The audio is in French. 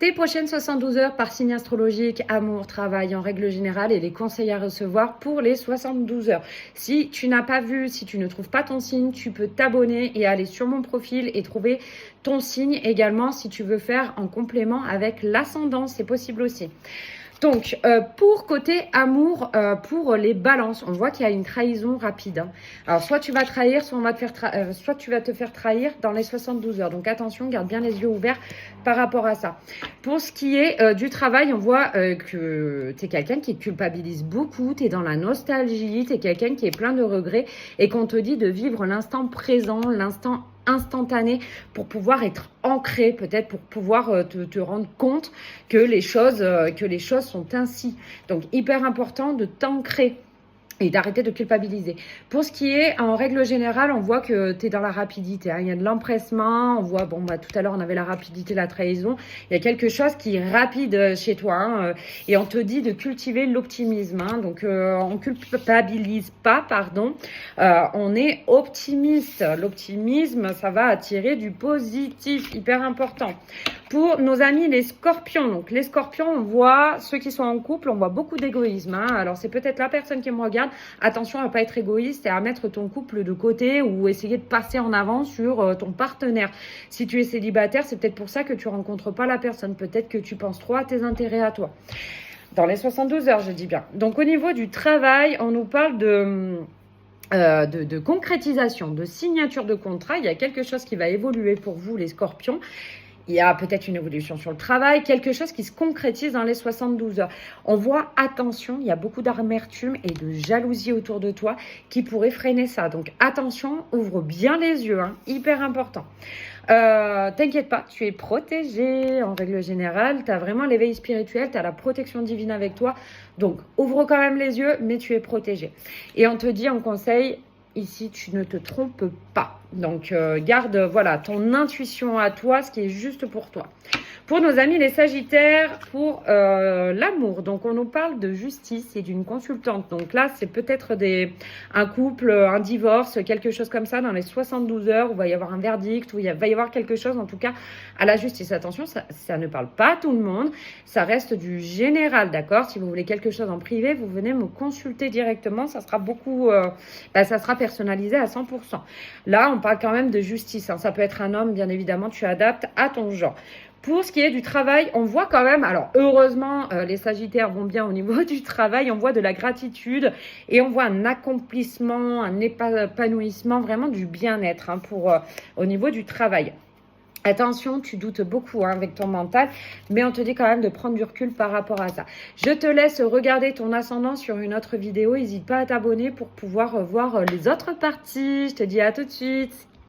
Tes prochaines 72 heures par signe astrologique, amour, travail en règle générale et les conseils à recevoir pour les 72 heures. Si tu n'as pas vu, si tu ne trouves pas ton signe, tu peux t'abonner et aller sur mon profil et trouver ton signe également si tu veux faire en complément avec l'ascendant, c'est possible aussi. Donc, pour côté amour, pour les balances, on voit qu'il y a une trahison rapide. Hein. Alors, soit tu vas trahir, soit, soit tu vas te faire trahir dans les 72 heures. Donc, attention, garde bien les yeux ouverts par rapport à ça. Pour ce qui est du travail, on voit que tu es quelqu'un qui culpabilise beaucoup, tu es dans la nostalgie, tu es quelqu'un qui est plein de regrets et qu'on te dit de vivre l'instant présent, l'instant instantané pour pouvoir être ancré, peut-être pour pouvoir te rendre compte que les choses sont ainsi. Donc, hyper important de t'ancrer et d'arrêter de culpabiliser. Pour ce qui est, en règle générale, on voit que tu es dans la rapidité. Hein. Il y a de l'empressement. On voit, tout à l'heure, on avait la rapidité, la trahison. Il y a quelque chose qui est rapide chez toi. Hein, et on te dit de cultiver l'optimisme. Hein. Donc, on culpabilise pas, pardon. On est optimiste. L'optimisme, ça va attirer du positif. Hyper important. Pour nos amis les scorpions, donc les scorpions, on voit ceux qui sont en couple, on voit beaucoup d'égoïsme. Hein. Alors c'est peut-être la personne qui me regarde. Attention à ne pas être égoïste et à mettre ton couple de côté ou essayer de passer en avant sur ton partenaire. Si tu es célibataire, c'est peut-être pour ça que tu ne rencontres pas la personne. Peut-être que tu penses trop à tes intérêts à toi. Dans les 72 heures, je dis bien. Donc au niveau du travail, on nous parle de concrétisation, de signature de contrat. Il y a quelque chose qui va évoluer pour vous, les scorpions. Il y a peut-être une évolution sur le travail, quelque chose qui se concrétise dans les 72 heures. On voit, attention, il y a beaucoup d'amertume et de jalousie autour de toi qui pourrait freiner ça. Donc attention, ouvre bien les yeux, hein, hyper important. T'inquiète pas, tu es protégé en règle générale. Tu as vraiment l'éveil spirituel, tu as la protection divine avec toi. Donc ouvre quand même les yeux, mais tu es protégé. Et on te dit en conseil, ici, tu ne te trompes pas. Donc, garde voilà, ton intuition à toi, ce qui est juste pour toi. Pour nos amis les sagittaires, pour l'amour, donc on nous parle de justice et d'une consultante. Donc là, c'est peut-être un couple, un divorce, quelque chose comme ça, dans les 72 heures, où il va y avoir un verdict, où il va y avoir quelque chose, en tout cas, à la justice. Attention, ça ne parle pas à tout le monde, ça reste du général, d'accord? Si vous voulez quelque chose en privé, vous venez me consulter directement, ça sera ça sera personnalisé à 100%. Là, on parle quand même de justice, hein. Ça peut être un homme, bien évidemment, tu adaptes à ton genre. Pour ce qui est du travail, on voit quand même, alors heureusement, les sagittaires vont bien au niveau du travail, on voit de la gratitude et on voit un accomplissement, un épanouissement, vraiment du bien-être hein, au niveau du travail. Attention, tu doutes beaucoup hein, avec ton mental, mais on te dit quand même de prendre du recul par rapport à ça. Je te laisse regarder ton ascendant sur une autre vidéo. N'hésite pas à t'abonner pour pouvoir voir les autres parties. Je te dis à tout de suite.